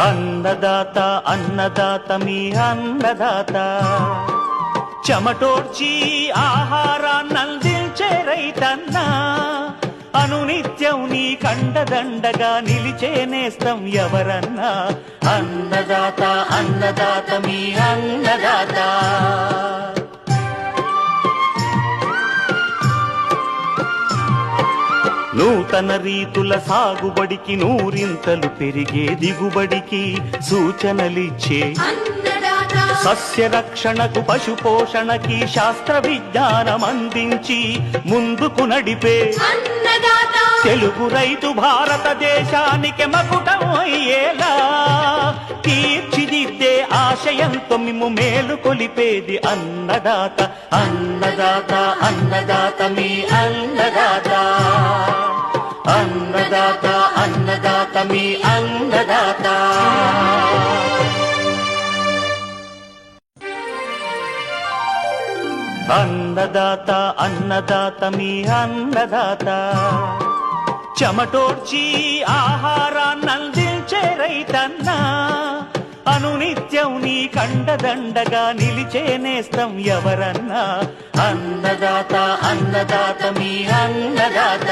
అన్నదాత అన్నదాత మీ అన్నదాత చెమటోడ్చి ఆహారాన్నందించే రైతన్నా అనునిత్యం నీ కండదండగా నిలిచే నేస్తం ఎవరన్నా అన్నదాత అన్నదాత మీ అన్నదాత నూతన రీతుల సాగుబడికి నూరింతలు పెరిగే దిగుబడికి సూచనలిచ్చే సస్య రక్షణకు పశు పోషణకి శాస్త్ర విజ్ఞానం అందించి ముందుకు నడిపే తెలుగు రైతు భారతదేశానికి మకుటం అయ్యేలా తీర్చిదిద్దే ఆశయంతో మిమ్ము మేలు కొలిపేది అన్నదాత అన్నదాత అన్నదాత మీ అన్నదాత అన్నదాత అన్నదాత మీ అన్నదాత అన్నదాత అన్నదాత మీ అన్నదాత చెమటోడ్చి ఆహారాన్నందించే రైతన్నా అనునిత్యం నీ కండదండగా నిలిచే నేస్తం ఎవరన్నా అన్నదాత అన్నదాత మీ అన్నదాత